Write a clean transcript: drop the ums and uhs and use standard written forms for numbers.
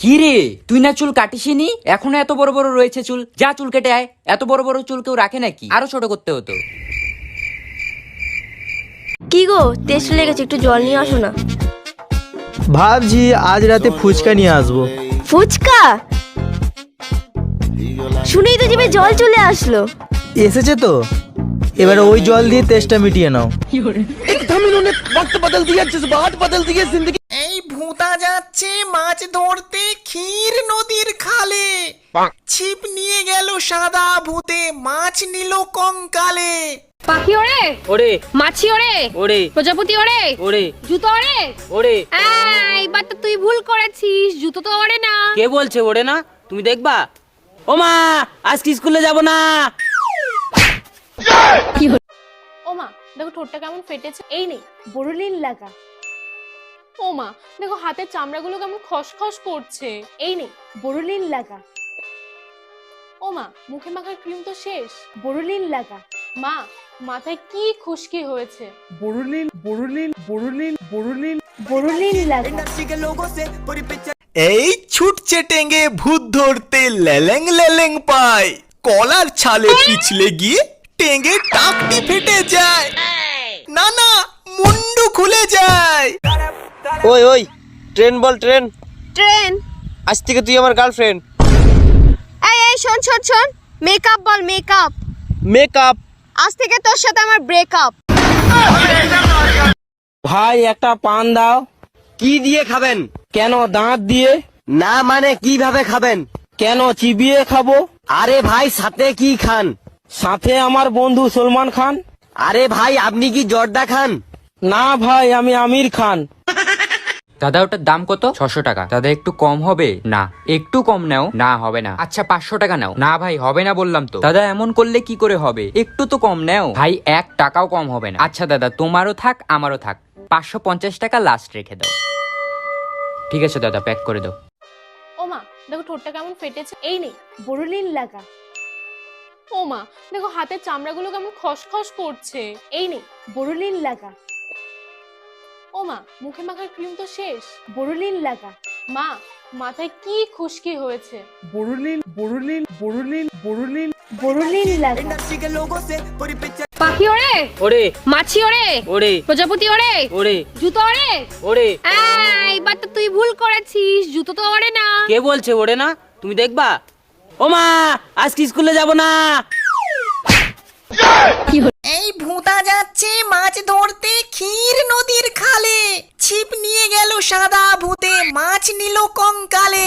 কি রে, তুই না চুল কাটিসনি? এখনো এত বড় বড় রয়েছে চুল। যা চুল কেটে আয়। এত বড় বড় চুল কেউ রাখে নাকি? আরো ছোট করতে হতো। কি গো, তেষ্টা লেগেছে, একটু জল নিয়ে আসো না। ভাবছি আজ রাতে ফুচকা নিয়ে আসবো। ফুচকা শুনেই তো জিভে জল চলে আসলো। এসেছে তো, এবারে ওই জল দিয়ে তেষ্টা মিটিয়ে নাও। এই ভূতা যাচ্ছে মাছ ধরতে ক্ষীর নদীর খালে, ছিপ নিয়ে গেল সাদা ভূতে, মাছ নিল কঙ্কালে। পাখি ওরে ওরে মাছি ওরে ওরে প্রজাপতি ওরে ওরে জুতো ওরে ওরে। এইবার তো তুই ভুল করেছিস, জুতো তো ওরে না। কে বলছে ওরে না? তুমি দেখবা। ও মা, আজকে স্কুলে যাব না। ও মা দেখো ঠোঁটটা কেমন ফেটেছে। এই নেই বোরোলিন লাগা। ও মা দেখো হাতের চামড়াগুলো কেমন খসখস করছে। এই নেই বোরোলিন লাগা। ও মা মুখে মাখার ক্রিম তো শেষ। বোরোলিন লাগা। মা মাথায় কি খুশকি হয়েছে। বোরোলিন লাগা। এই ছুটছে টেঙ্গে ভূত ধরতে লেলেং লেলেং পায়, কলার ছালে পিছলে গিয়ে টেঙ্গে টাকটি ফেটে যায়। না না, মুন্ডু খুলে যায়। ওই ওই ট্রেন বল ট্রেন। ট্রেন। আজ থেকে তুই আমার গার্লফ্রেন্ড। এই শোন শোন শোন, মেকআপ বল মেকআপ। মেকআপ। আজ থেকে তোর সাথে আমার ব্রেকআপ। ভাই একটা পান দাও। কি দিয়ে খাবেন? কেন দাঁত দিয়ে? না মানে কিভাবে খাবেন? কেন চিবিয়ে খাবো? আরে ভাই সাথে কি খান? সাথে আমার বন্ধু সলমান খান। আরে ভাই আপনি কি জর্দা খান? না ভাই আমি আমির খান। দাদা ওটার দাম কত? 600 টাকা। দাদা একটু কম হবে না? একটু কম নাও না। হবে না। আচ্ছা 500 টাকা নাও। না ভাই হবে না বললাম তো। দাদা এমন করলে কি করে হবে? একটু তো কম নাও ভাই। 1 টাকাও কম হবে না। আচ্ছা দাদা তোমারও থাক আমারও থাক, 550 টাকা লাস্ট রেখে দাও। ঠিক আছে দাদা, প্যাক করে দাও। ও মা দেখো ঠোঁটটা কেমন ফেটেছে। এই নেই বোরোলিন লাগা। ও মা দেখো হাতের চামড়াগুলো কেমন খসখস করছে। এই নেই বোরোলিন লাগা। ও মা মুখে মাখার ক্রিম তো শেষ। বোরোলিন লাগা। মা মাথায় কি খুশকি হয়েছে। বোরোলিন লাগা। পাখি ওরে ওরে মাছি ওরে ওরে প্রজাপতি ওরে ওরে জুতো ওরে ওরে। এইবার তো তুই ভুল করেছিস, জুতো তো ওরে না। কে বলছে ওরে না? তুমি দেখবা। ও মা, আজকে স্কুলে যাব না। এই ভূতা যাচ্ছে মাছ ধরতে ক্ষীর নদীর খালে, ছিপ নিয়ে গেল সাদা ভূতে, মাছ নিল কঙ্কালে।